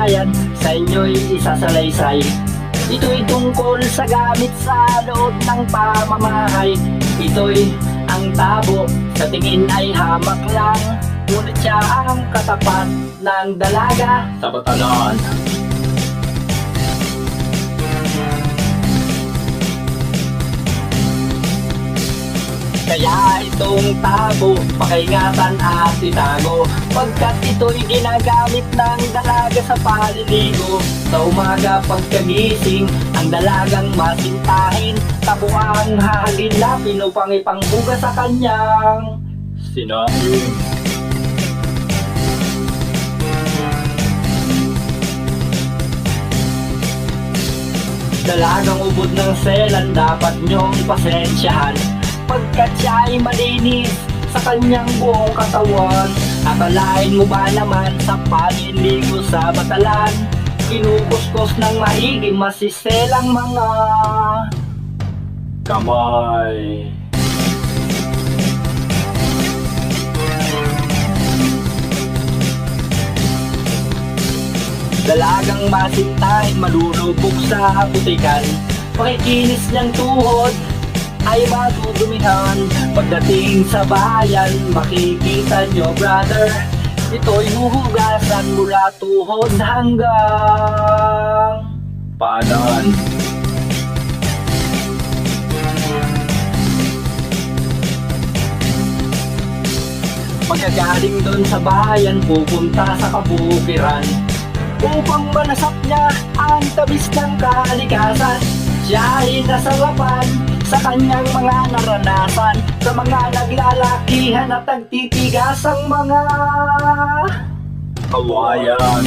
bayan, sa inyo'y isasalaysay. Ito'y tungkol sa gamit sa loob ng pamamahay. Ito'y ang tabo, sa tingin ay hamak lang, ngunit siya ang katapat ng dalaga sa batalan. Kaya itong tabo, pakaingatan at itago, pagkat ito'y ginagamit ng dalaga sa paliligo. Sa umaga pagkagising, ang dalagang masintahin, tabo ang hahagilapin upang ipangbuga sa kanyang sinahin. Dalagang ubod ng selan, dapat niyong pasensyahan, pagkat siya ay malinis sa kanyang buong katawan. Akalain mo ba naman sa paliligo sa batalan, kinukuskus ng maigi masiselang mga kamay. Dalagang masintahin, malulubog sa putikan, pakikinis niyang tuhod ay madudumihan. Pagdating sa bayan, makikita nyo brother, ito'y huhugasan mula tuhod hanggang paanan. Pagkagaling doon sa bayan, pupunta sa kabukiran, upang manasap niya ang tabis ng kalikasan. Siya ay nasarapan sa kanyang mga naranasan, sa mga naglalakihan at nagtitigas ang mga kawayan.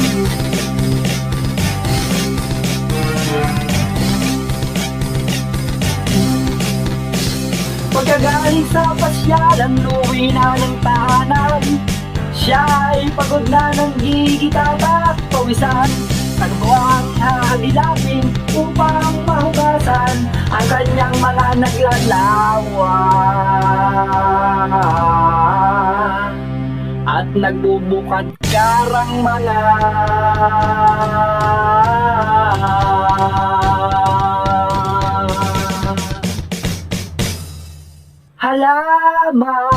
Pagkagaling sa pasyalan, luwi na ng tahanan, siya ay pagod na ng gigitata at pawisan. Tagpo ang hahagilapin upang mahugasan ang kanyang mga naglalawa at nagbubukad karang mga halaman.